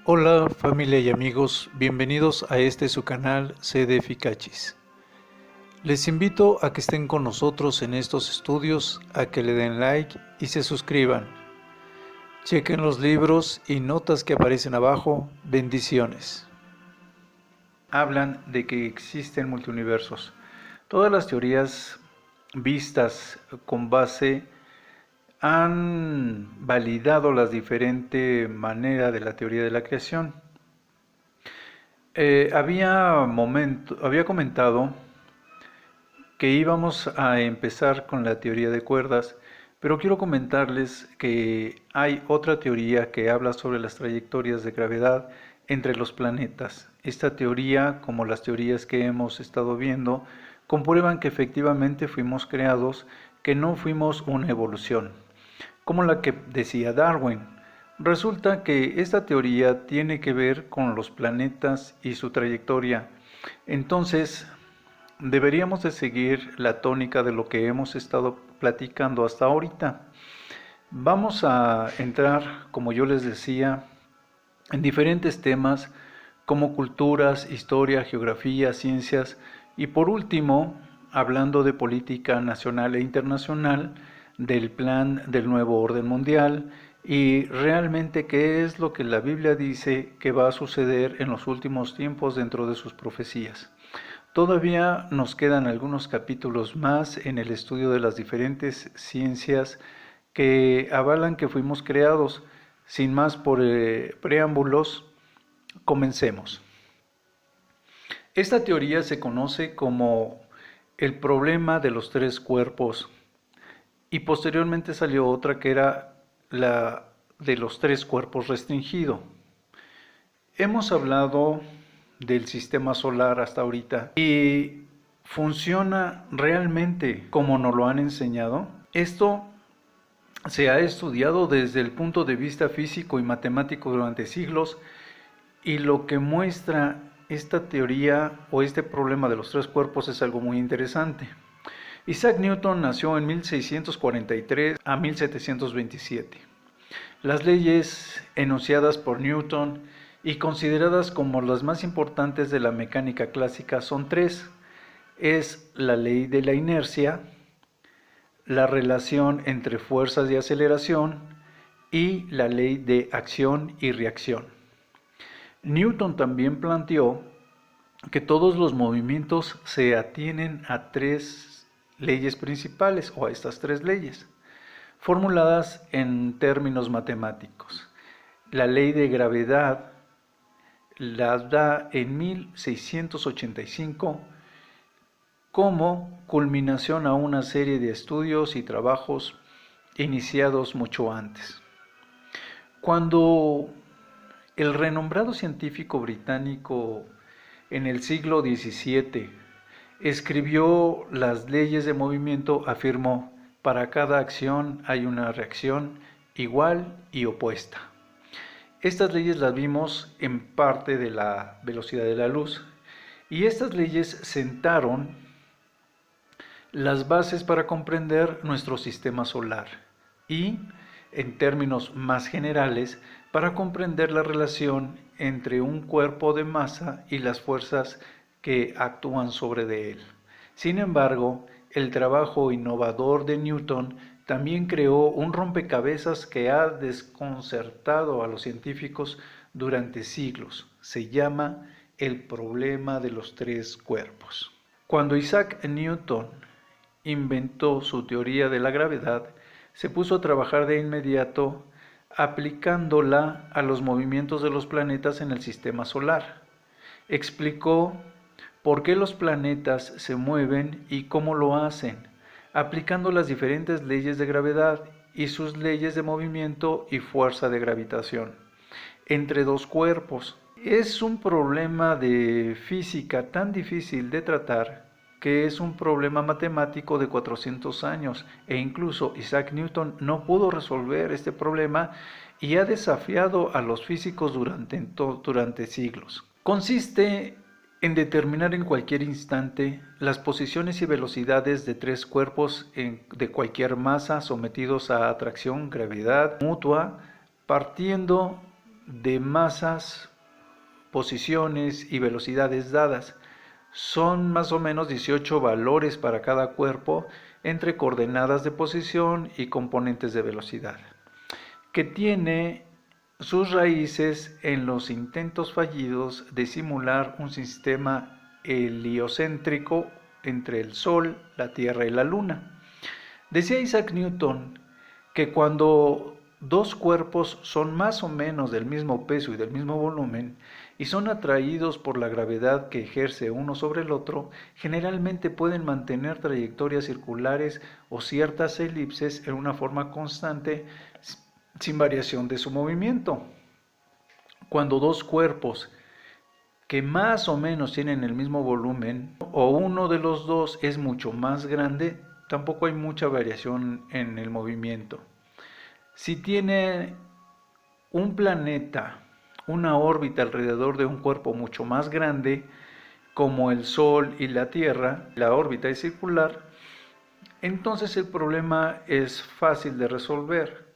Hola familia y amigos, bienvenidos a este su canal CD Efficacis. Les invito a que estén con nosotros en estos estudios, a que le den like y se suscriban. Chequen los libros y notas que aparecen abajo. Bendiciones. Hablan de que existen multiuniversos. Todas las teorías vistas con base han validado las diferentes maneras de la teoría de la creación. Había comentado que íbamos a empezar con la teoría de cuerdas, pero quiero comentarles que hay otra teoría que habla sobre las trayectorias de gravedad entre los planetas. Esta teoría, como las teorías que hemos estado viendo, comprueban que efectivamente fuimos creados, que no fuimos una evolución, como la que decía Darwin. Resulta que esta teoría tiene que ver con los planetas y su trayectoria. Entonces, deberíamos de seguir la tónica de lo que hemos estado platicando hasta ahorita. Vamos a entrar, como yo les decía, en diferentes temas como culturas, historia, geografía, ciencias y por último, hablando de política nacional e internacional, del plan del nuevo orden mundial y realmente qué es lo que la Biblia dice que va a suceder en los últimos tiempos dentro de sus profecías. Todavía nos quedan algunos capítulos más en el estudio de las diferentes ciencias que avalan que fuimos creados. Sin más preámbulos, comencemos. Esta teoría se conoce como el problema de los tres cuerpos y posteriormente salió otra que era la de los tres cuerpos restringido. Hemos hablado del sistema solar hasta ahorita y funciona realmente como nos lo han enseñado. Esto se ha estudiado desde el punto de vista físico y matemático durante siglos y lo que muestra esta teoría o este problema de los tres cuerpos es algo muy interesante. Isaac Newton nació en 1643 a 1727. Las leyes enunciadas por Newton y consideradas como las más importantes de la mecánica clásica son tres. Es la ley de la inercia, la relación entre fuerzas de aceleración y la ley de acción y reacción. Newton también planteó que todos los movimientos se atienen a tres leyes principales o a estas tres leyes, formuladas en términos matemáticos. La ley de gravedad la da en 1685 como culminación a una serie de estudios y trabajos iniciados mucho antes. Cuando el renombrado científico británico en el siglo XVII escribió las leyes de movimiento, afirmó: para cada acción hay una reacción igual y opuesta. Estas leyes las vimos en parte de la velocidad de la luz y estas leyes sentaron las bases para comprender nuestro sistema solar y, en términos más generales, para comprender la relación entre un cuerpo de masa y las fuerzas que actúan sobre de él. Sin embargo, el trabajo innovador de Newton también creó un rompecabezas que ha desconcertado a los científicos durante siglos. Se llama el problema de los tres cuerpos. Cuando Isaac Newton inventó su teoría de la gravedad, se puso a trabajar de inmediato aplicándola a los movimientos de los planetas en el sistema solar. Explicó por qué los planetas se mueven y cómo lo hacen, aplicando las diferentes leyes de gravedad y sus leyes de movimiento y fuerza de gravitación entre dos cuerpos. Es un problema de física tan difícil de tratar que es un problema matemático de 400 años e incluso Isaac Newton no pudo resolver este problema y ha desafiado a los físicos durante siglos. Consiste en determinar en cualquier instante las posiciones y velocidades de tres cuerpos de cualquier masa sometidos a atracción, gravedad mutua, partiendo de masas, posiciones y velocidades dadas. Son más o menos 18 valores para cada cuerpo entre coordenadas de posición y componentes de velocidad, que tiene sus raíces en los intentos fallidos de simular un sistema heliocéntrico entre el Sol, la Tierra y la Luna. Decía Isaac Newton que cuando dos cuerpos son más o menos del mismo peso y del mismo volumen y son atraídos por la gravedad que ejerce uno sobre el otro, generalmente pueden mantener trayectorias circulares o ciertas elipses en una forma constante sin variación de su movimiento. Cuando dos cuerpos que más o menos tienen el mismo volumen o uno de los dos es mucho más grande, tampoco hay mucha variación en el movimiento. Si tiene un planeta una órbita alrededor de un cuerpo mucho más grande, como el Sol y la Tierra, la órbita es circular, entonces el problema es fácil de resolver.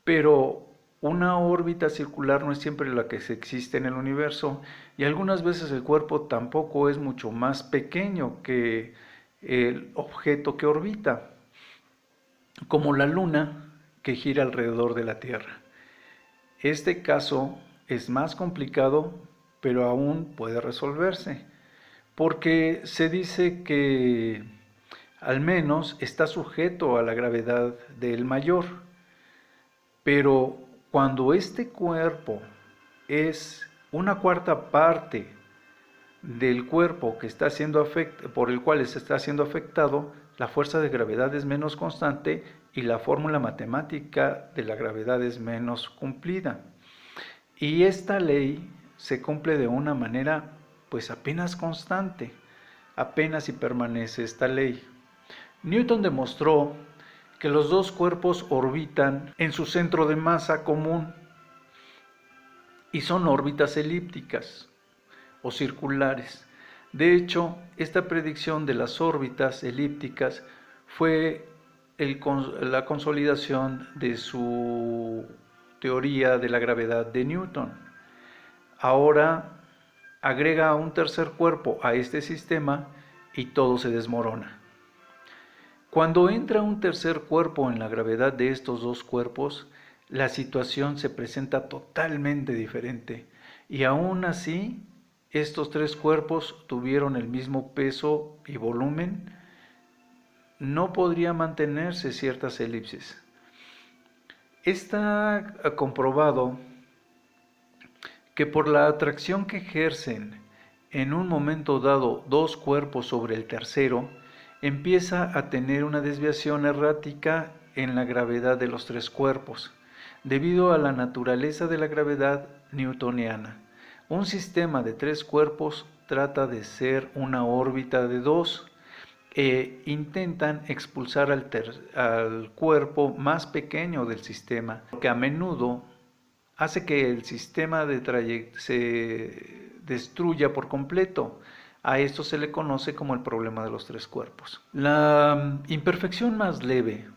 Pero una órbita circular no es siempre la que existe en el universo, y algunas veces el cuerpo tampoco es mucho más pequeño que el objeto que orbita, como la Luna que gira alrededor de la Tierra. Este caso es más complicado, pero aún puede resolverse, porque se dice que al menos está sujeto a la gravedad del mayor. Pero cuando este cuerpo es una cuarta parte del cuerpo que está siendo por el cual se está siendo afectado, la fuerza de gravedad es menos constante y la fórmula matemática de la gravedad es menos cumplida. Y esta ley se cumple de una manera pues apenas constante, apenas si permanece esta ley. Newton demostró que los dos cuerpos orbitan en su centro de masa común y son órbitas elípticas o circulares. De hecho, esta predicción de las órbitas elípticas fue la consolidación de su teoría de la gravedad de Newton. Ahora agrega un tercer cuerpo a este sistema y todo se desmorona. Cuando entra un tercer cuerpo en la gravedad de estos dos cuerpos, la situación se presenta totalmente diferente, y aún así, estos tres cuerpos tuvieron el mismo peso y volumen, no podría mantenerse ciertas elipses. Está comprobado que por la atracción que ejercen en un momento dado dos cuerpos sobre el tercero, empieza a tener una desviación errática en la gravedad de los tres cuerpos, debido a la naturaleza de la gravedad newtoniana. Un sistema de tres cuerpos trata de ser una órbita de dos e intentan expulsar al cuerpo más pequeño del sistema, que a menudo hace que el sistema se destruya por completo. A esto se le conoce como el problema de los tres cuerpos. La imperfección más leve,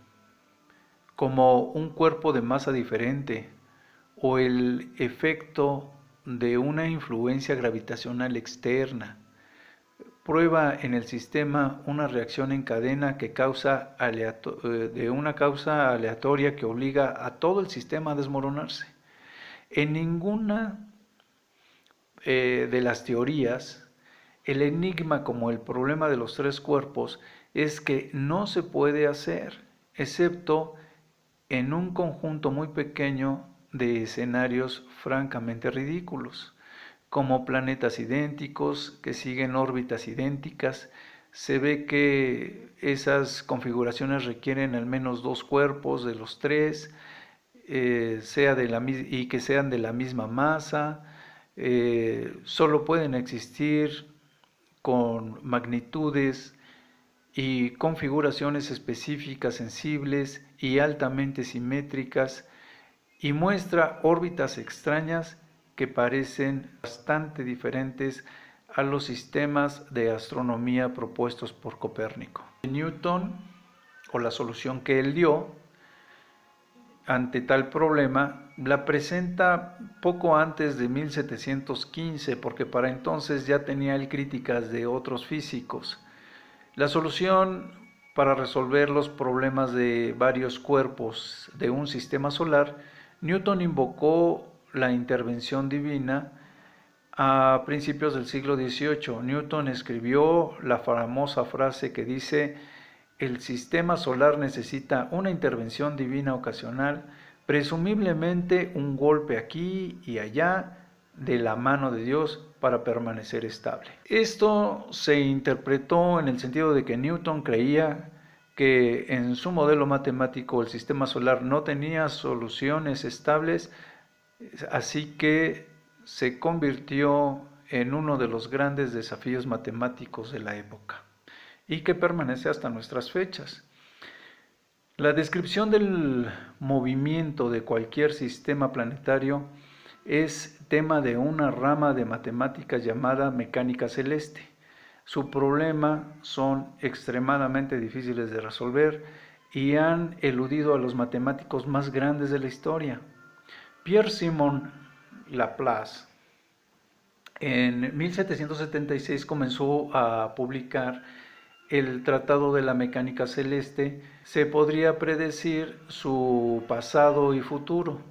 como un cuerpo de masa diferente o el efecto de una influencia gravitacional externa, prueba en el sistema una reacción en cadena de una causa aleatoria que obliga a todo el sistema a desmoronarse. En ninguna de las teorías, el enigma como el problema de los tres cuerpos es que no se puede hacer, excepto en un conjunto muy pequeño de escenarios francamente ridículos, como planetas idénticos que siguen órbitas idénticas. Se ve que esas configuraciones requieren al menos dos cuerpos de los tres, y que sean de la misma masa. Solo pueden existir con magnitudes y configuraciones específicas sensibles y altamente simétricas, y muestra órbitas extrañas que parecen bastante diferentes a los sistemas de astronomía propuestos por Copérnico. Newton, o la solución que él dio ante tal problema, la presenta poco antes de 1715, porque para entonces ya tenía él críticas de otros físicos. La solución para resolver los problemas de varios cuerpos de un sistema solar, Newton invocó la intervención divina. A principios del siglo XVIII, Newton escribió la famosa frase que dice: el sistema solar necesita una intervención divina ocasional, presumiblemente un golpe aquí y allá de la mano de Dios para permanecer estable. Esto se interpretó en el sentido de que Newton creía que en su modelo matemático el sistema solar no tenía soluciones estables, así que se convirtió en uno de los grandes desafíos matemáticos de la época y que permanece hasta nuestras fechas. La descripción del movimiento de cualquier sistema planetario es tema de una rama de matemáticas llamada mecánica celeste. Su problema son extremadamente difíciles de resolver y han eludido a los matemáticos más grandes de la historia. Pierre-Simon Laplace en 1776 comenzó a publicar el Tratado de la Mecánica Celeste. Se podría predecir su pasado y futuro.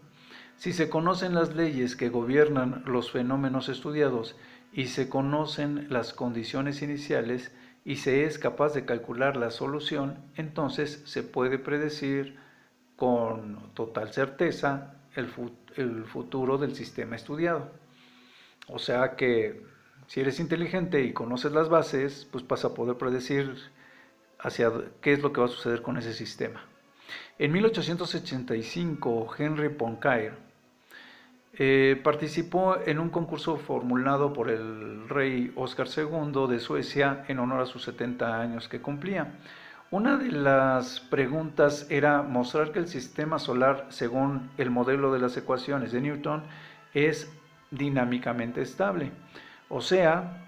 Si se conocen las leyes que gobiernan los fenómenos estudiados y se conocen las condiciones iniciales y se es capaz de calcular la solución, entonces se puede predecir con total certeza el futuro del sistema estudiado. O sea que si eres inteligente y conoces las bases, pues vas a poder predecir hacia qué es lo que va a suceder con ese sistema. En 1885, Henry Poincaré participó en un concurso formulado por el rey Oscar II de Suecia en honor a sus 70 años que cumplía. Una de las preguntas era mostrar que el sistema solar, según el modelo de las ecuaciones de Newton, es dinámicamente estable, o sea,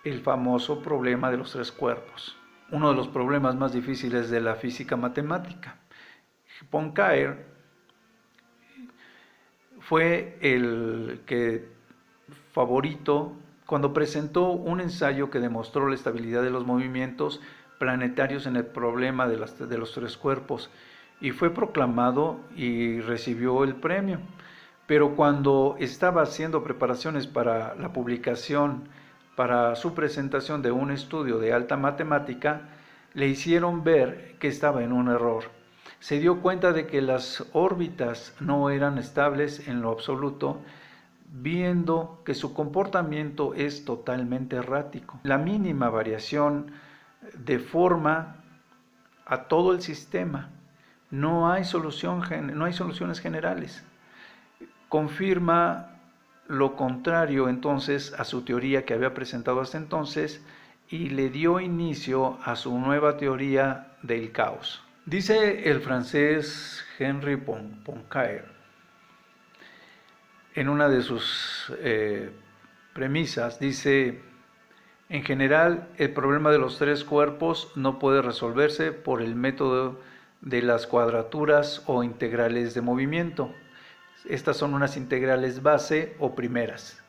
el famoso problema de los tres cuerpos, uno de los problemas más difíciles de la física matemática. Poincaré fue el favorito cuando presentó un ensayo que demostró la estabilidad de los movimientos planetarios en el problema de los tres cuerpos, y fue proclamado y recibió el premio. Pero cuando estaba haciendo preparaciones para la publicación, para su presentación de un estudio de alta matemática, le hicieron ver que estaba en un error. Se dio cuenta de que las órbitas no eran estables en lo absoluto, viendo que su comportamiento es totalmente errático. La mínima variación deforma a todo el sistema. No hay soluciones generales. Confirma lo contrario entonces a su teoría que había presentado hasta entonces y le dio inicio a su nueva teoría del caos. Dice el francés Henry Poincaré en una de sus premisas, dice: en general, el problema de los tres cuerpos no puede resolverse por el método de las cuadraturas o integrales de movimiento. Estas son unas integrales base o primeras.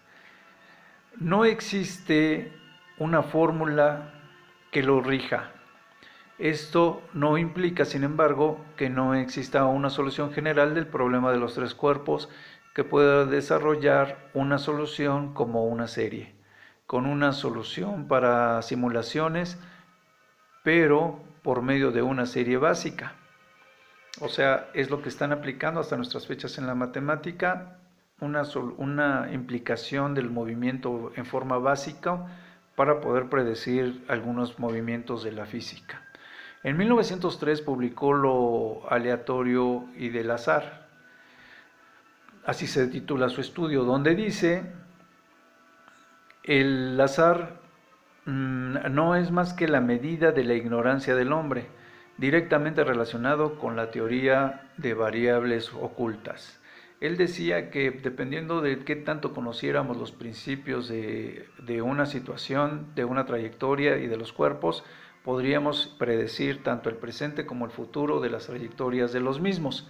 No existe una fórmula que lo rija. Esto no implica, sin embargo, que no exista una solución general del problema de los tres cuerpos que pueda desarrollar una solución como una serie, con una solución para simulaciones, pero por medio de una serie básica. O sea, es lo que están aplicando hasta nuestras fechas en la matemática, una implicación del movimiento en forma básica para poder predecir algunos movimientos de la física. En 1903 publicó Lo aleatorio y del azar, así se titula su estudio, donde dice: el azar no es más que la medida de la ignorancia del hombre, directamente relacionado con la teoría de variables ocultas. Él decía que dependiendo de qué tanto conociéramos los principios de una situación, de una trayectoria y de los cuerpos, podríamos predecir tanto el presente como el futuro de las trayectorias de los mismos.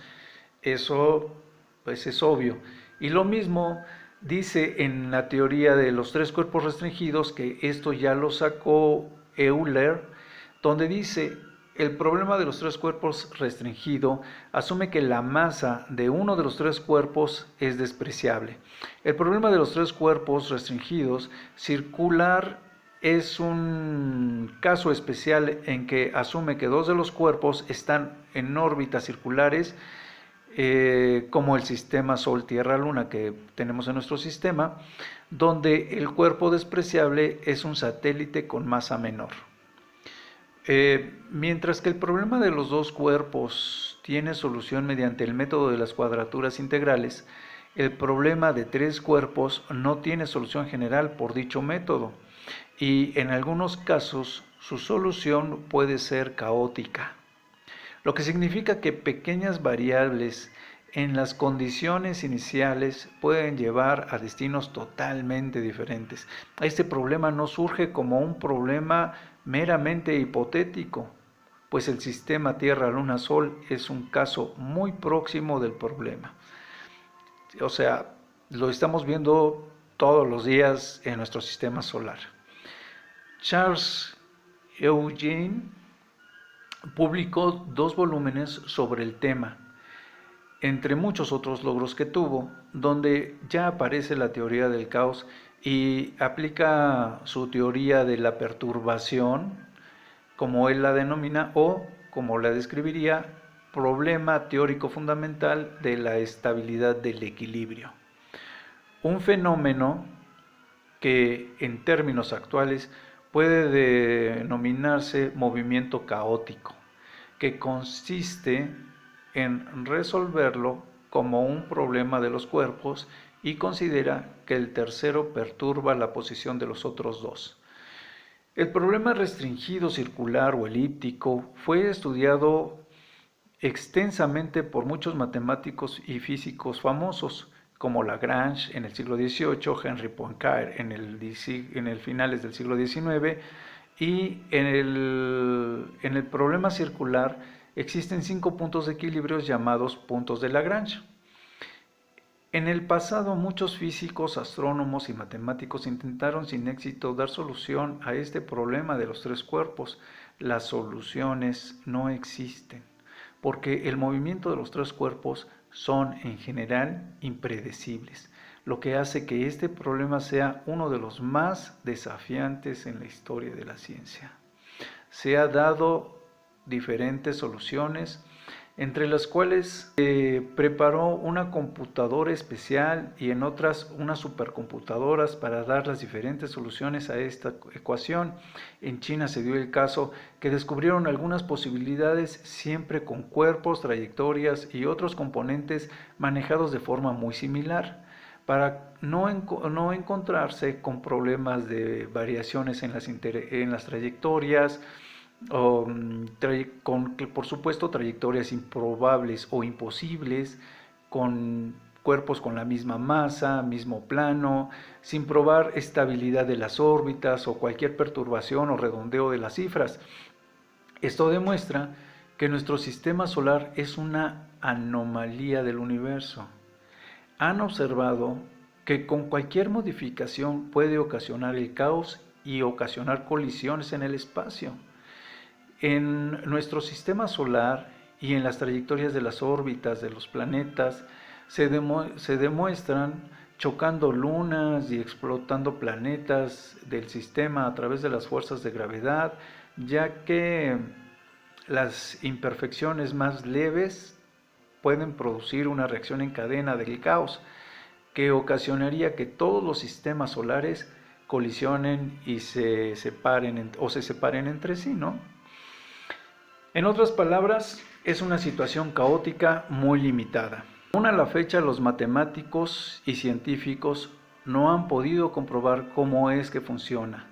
Eso pues es obvio. Y lo mismo dice en la teoría de los tres cuerpos restringidos, que esto ya lo sacó Euler, donde dice: el problema de los tres cuerpos restringido asume que la masa de uno de los tres cuerpos es despreciable. El problema de los tres cuerpos restringidos circular es un caso especial en que asume que dos de los cuerpos están en órbitas circulares, como el sistema Sol-Tierra-Luna que tenemos en nuestro sistema, donde el cuerpo despreciable es un satélite con masa menor. Mientras que el problema de los dos cuerpos tiene solución mediante el método de las cuadraturas integrales, el problema de tres cuerpos no tiene solución general por dicho método, y en algunos casos su solución puede ser caótica, lo que significa que pequeñas variables en las condiciones iniciales pueden llevar a destinos totalmente diferentes. Este problema no surge como un problema meramente hipotético, pues el sistema Tierra-Luna-Sol es un caso muy próximo del problema. O sea, lo estamos viendo todos los días en nuestro sistema solar. Charles Eugene publicó 2 volúmenes sobre el tema, entre muchos otros logros que tuvo, donde ya aparece la teoría del caos y aplica su teoría de la perturbación, como él la denomina, o como la describiría, problema teórico fundamental de la estabilidad del equilibrio. Un fenómeno que en términos actuales puede denominarse movimiento caótico, que consiste en resolverlo como un problema de los cuerpos y considera que el tercero perturba la posición de los otros dos. El problema restringido circular o elíptico fue estudiado extensamente por muchos matemáticos y físicos famosos, como Lagrange en el siglo XVIII, Henri Poincaré en el finales del siglo XIX, y en el problema circular existen 5 puntos de equilibrio llamados puntos de Lagrange. En el pasado, muchos físicos, astrónomos y matemáticos intentaron sin éxito dar solución a este problema de los tres cuerpos. Las soluciones no existen, porque el movimiento de los tres cuerpos son en general impredecibles, lo que hace que este problema sea uno de los más desafiantes en la historia de la ciencia. Se han dado diferentes soluciones, entre las cuales preparó una computadora especial y en otras unas supercomputadoras para dar las diferentes soluciones a esta ecuación. En China se dio el caso que descubrieron algunas posibilidades siempre con cuerpos, trayectorias y otros componentes manejados de forma muy similar, para no encontrarse con problemas de variaciones en las trayectorias, con, por supuesto, trayectorias improbables o imposibles, con cuerpos con la misma masa, mismo plano, sin probar estabilidad de las órbitas o cualquier perturbación o redondeo de las cifras. Esto demuestra que nuestro sistema solar es una anomalía del universo. Han observado que con cualquier modificación puede ocasionar el caos y ocasionar colisiones en el espacio. En nuestro sistema solar y en las trayectorias de las órbitas de los planetas se demuestran chocando lunas y explotando planetas del sistema a través de las fuerzas de gravedad, ya que las imperfecciones más leves pueden producir una reacción en cadena del caos que ocasionaría que todos los sistemas solares colisionen y se separen entre sí, ¿no? En otras palabras, es una situación caótica muy limitada. Aún a la fecha, los matemáticos y científicos no han podido comprobar cómo es que funciona,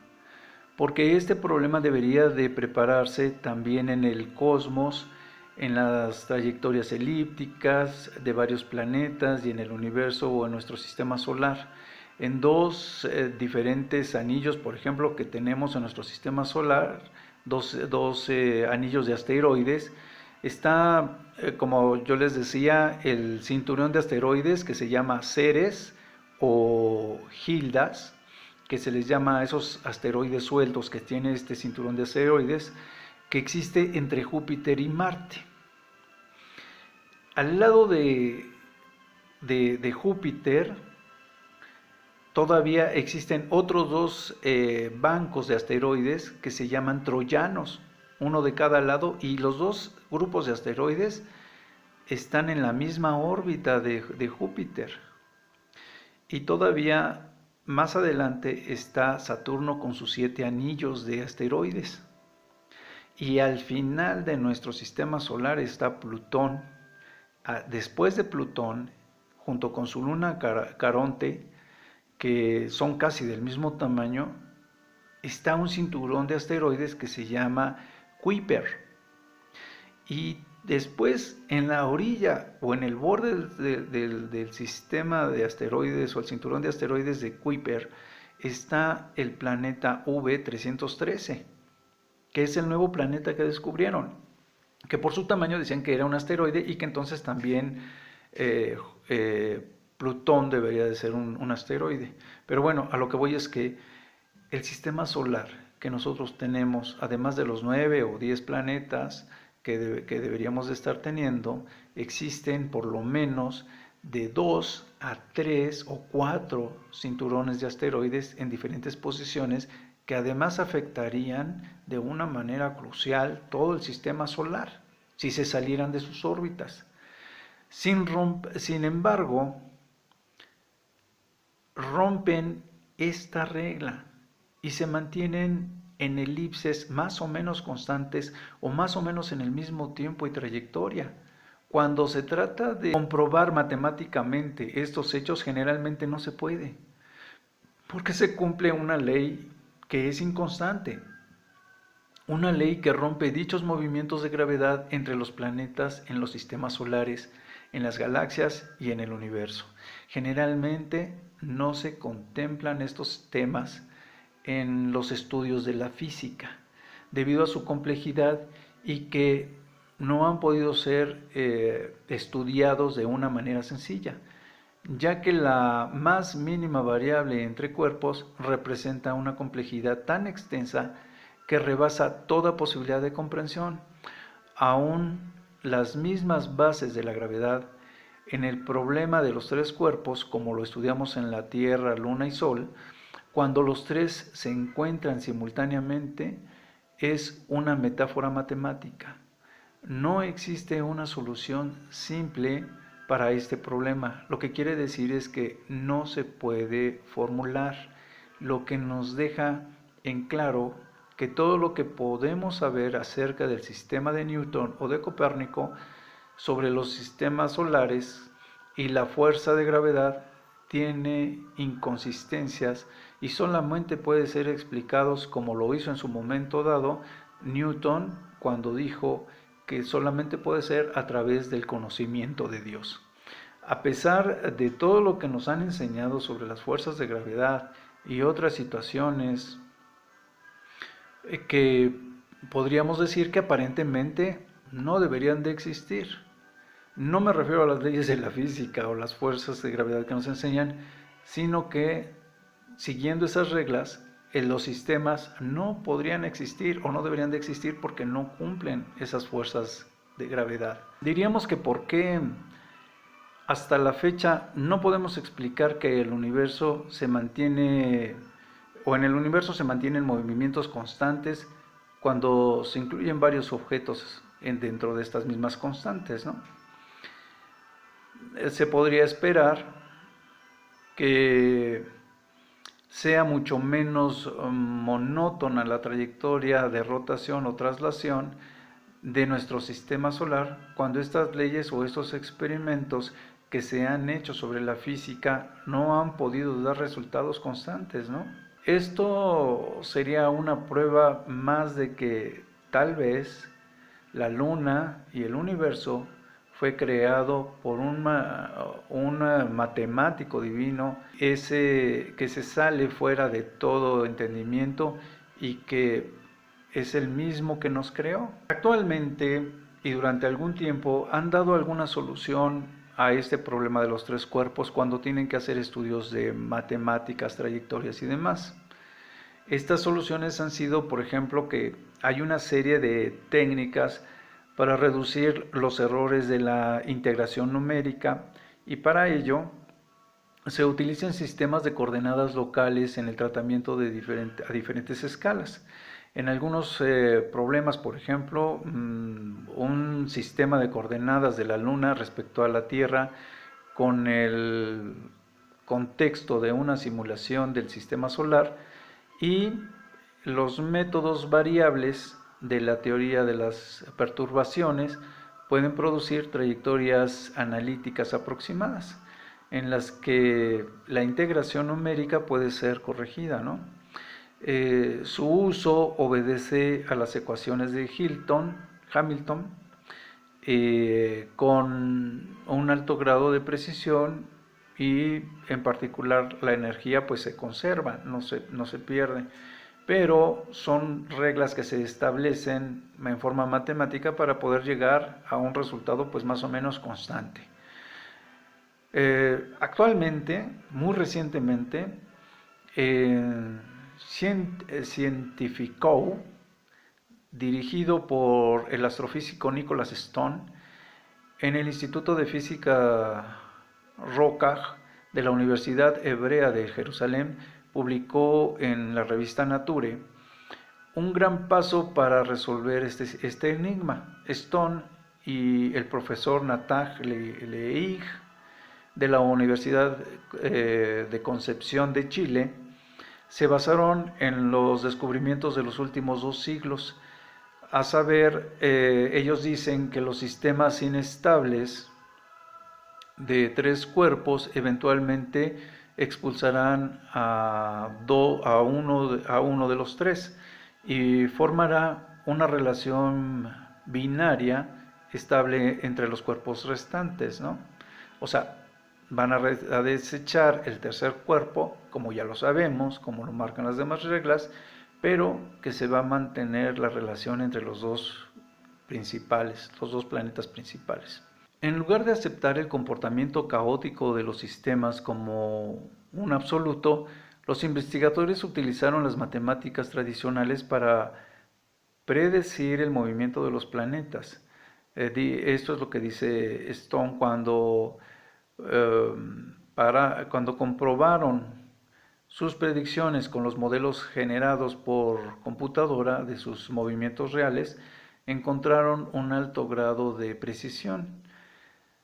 porque este problema debería de prepararse también en el cosmos, en las trayectorias elípticas de varios planetas y en el universo o en nuestro sistema solar. En dos diferentes anillos, por ejemplo, que tenemos en nuestro sistema solar, dos anillos de asteroides, Está, como yo les decía, el cinturón de asteroides que se llama Ceres o Hildas, que se les llama a esos asteroides sueltos que tiene este cinturón de asteroides, que existe entre Júpiter y Marte. Al lado de Júpiter todavía existen otros dos bancos de asteroides que se llaman troyanos, uno de cada lado, y los dos grupos de asteroides están en la misma órbita de Júpiter. Y todavía más adelante está Saturno con sus 7 anillos de asteroides. Y al final de nuestro sistema solar está Plutón. Después de Plutón, junto con su luna Caronte, que son casi del mismo tamaño, está un cinturón de asteroides que se llama Kuiper. Y después, en la orilla o en el borde del sistema de asteroides o el cinturón de asteroides de Kuiper, está el planeta V313, que es el nuevo planeta que descubrieron, que por su tamaño decían que era un asteroide y que entonces también Plutón debería de ser un asteroide. Pero bueno, a lo que voy es que el sistema solar que nosotros tenemos, además de los 9 o 10 planetas que deberíamos de estar teniendo, existen por lo menos de 2 a 3 o 4 cinturones de asteroides en diferentes posiciones que además afectarían de una manera crucial todo el sistema solar si se salieran de sus órbitas. Sin embargo, rompen esta regla y se mantienen en elipses más o menos constantes o más o menos en el mismo tiempo y trayectoria. Cuando se trata de comprobar matemáticamente estos hechos, generalmente no se puede, porque se cumple una ley que es inconstante, una ley que rompe dichos movimientos de gravedad entre los planetas en los sistemas solares, en las galaxias y en el universo. Generalmente no se contemplan estos temas en los estudios de la física, debido a su complejidad y que no han podido ser estudiados de una manera sencilla, ya que la más mínima variable entre cuerpos representa una complejidad tan extensa que rebasa toda posibilidad de comprensión. Aún las mismas bases de la gravedad en el problema de los 3 cuerpos, como lo estudiamos en la Tierra, Luna y Sol, cuando los 3 se encuentran simultáneamente, es una metáfora matemática. No existe una solución simple para este problema. Lo que quiere decir es que no se puede formular, lo que nos deja en claro que todo lo que podemos saber acerca del sistema de Newton o de Copérnico sobre los sistemas solares y la fuerza de gravedad tiene inconsistencias y solamente puede ser explicados como lo hizo en su momento dado Newton cuando dijo que solamente puede ser a través del conocimiento de Dios. A pesar de todo lo que nos han enseñado sobre las fuerzas de gravedad y otras situaciones que podríamos decir que aparentemente no deberían de existir. No me refiero a las leyes de la física o las fuerzas de gravedad que nos enseñan, sino que siguiendo esas reglas, los sistemas no podrían existir o no deberían de existir porque no cumplen esas fuerzas de gravedad. Diríamos que por qué hasta la fecha no podemos explicar que el universo se mantiene o en el universo se mantienen movimientos constantes cuando se incluyen varios objetos dentro de estas mismas constantes, ¿no? Se podría esperar que sea mucho menos monótona la trayectoria de rotación o traslación de nuestro sistema solar cuando estas leyes o estos experimentos que se han hecho sobre la física no han podido dar resultados constantes, ¿no? Esto sería una prueba más de que tal vez la Luna y el universo fue creado por un matemático divino, ese que se sale fuera de todo entendimiento y que es el mismo que nos creó. Actualmente y durante algún tiempo han dado alguna solución a este problema de los tres cuerpos cuando tienen que hacer estudios de matemáticas, trayectorias y demás. Estas soluciones han sido, por ejemplo, que hay una serie de técnicas para reducir los errores de la integración numérica, y para ello se utilizan sistemas de coordenadas locales en el tratamiento de a diferentes escalas. En algunos problemas, por ejemplo, un sistema de coordenadas de la Luna respecto a la Tierra con el contexto de una simulación del sistema solar, y los métodos variables de la teoría de las perturbaciones pueden producir trayectorias analíticas aproximadas en las que la integración numérica puede ser corregida, ¿no? Su uso obedece a las ecuaciones de Hamilton, con un alto grado de precisión, y en particular la energía pues se conserva, no se pierde, pero son reglas que se establecen en forma matemática para poder llegar a un resultado pues más o menos constante. Actualmente, muy recientemente, Scientifico, dirigido por el astrofísico Nicholas Stone, en el Instituto de Física Rockach de la Universidad Hebrea de Jerusalén, publicó en la revista Nature un gran paso para resolver este enigma. Stone y el profesor Nathan Leigh de la Universidad de Concepción de Chile se basaron en los descubrimientos de los últimos 2 siglos. A saber, ellos dicen que los sistemas inestables de 3 cuerpos eventualmente expulsarán a uno de los 3 y formará una relación binaria estable entre los cuerpos restantes, ¿no? O sea, van a desechar el tercer cuerpo, como ya lo sabemos, como lo marcan las demás reglas, pero que se va a mantener la relación entre los dos planetas principales. En lugar de aceptar el comportamiento caótico de los sistemas como un absoluto, los investigadores utilizaron las matemáticas tradicionales para predecir el movimiento de los planetas. Esto es lo que dice Stone cuando comprobaron sus predicciones con los modelos generados por computadora de sus movimientos reales, encontraron un alto grado de precisión.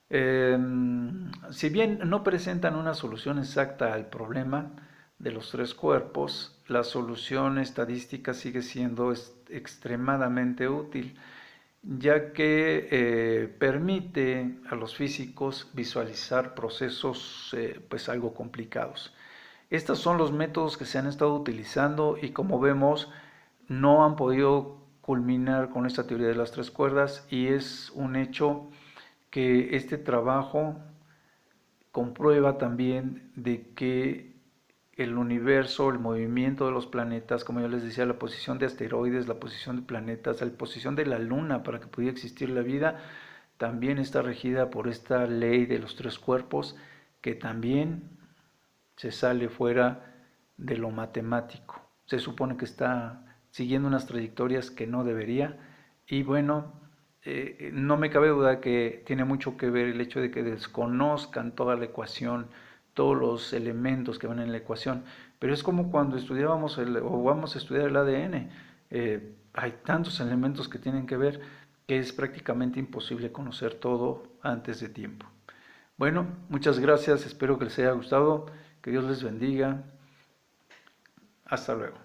Si bien no presentan una solución exacta al problema de los 3 cuerpos, la solución estadística sigue siendo extremadamente útil, ya que permite a los físicos visualizar procesos pues algo complicados. Estos son los métodos que se han estado utilizando, y como vemos no han podido culminar con esta teoría de las 3 cuerdas, y es un hecho que este trabajo comprueba también de que el universo, el movimiento de los planetas, como yo les decía, la posición de asteroides, la posición de planetas, la posición de la Luna para que pudiera existir la vida, también está regida por esta ley de los 3 cuerpos, que también se sale fuera de lo matemático. Se supone que está siguiendo unas trayectorias que no debería, y bueno, no me cabe duda que tiene mucho que ver el hecho de que desconozcan toda la ecuación, todos los elementos que van en la ecuación, pero es como cuando estudiábamos o vamos a estudiar el ADN. Hay tantos elementos que tienen que ver que es prácticamente imposible conocer todo antes de tiempo. Bueno, muchas gracias, espero que les haya gustado, que Dios les bendiga, hasta luego.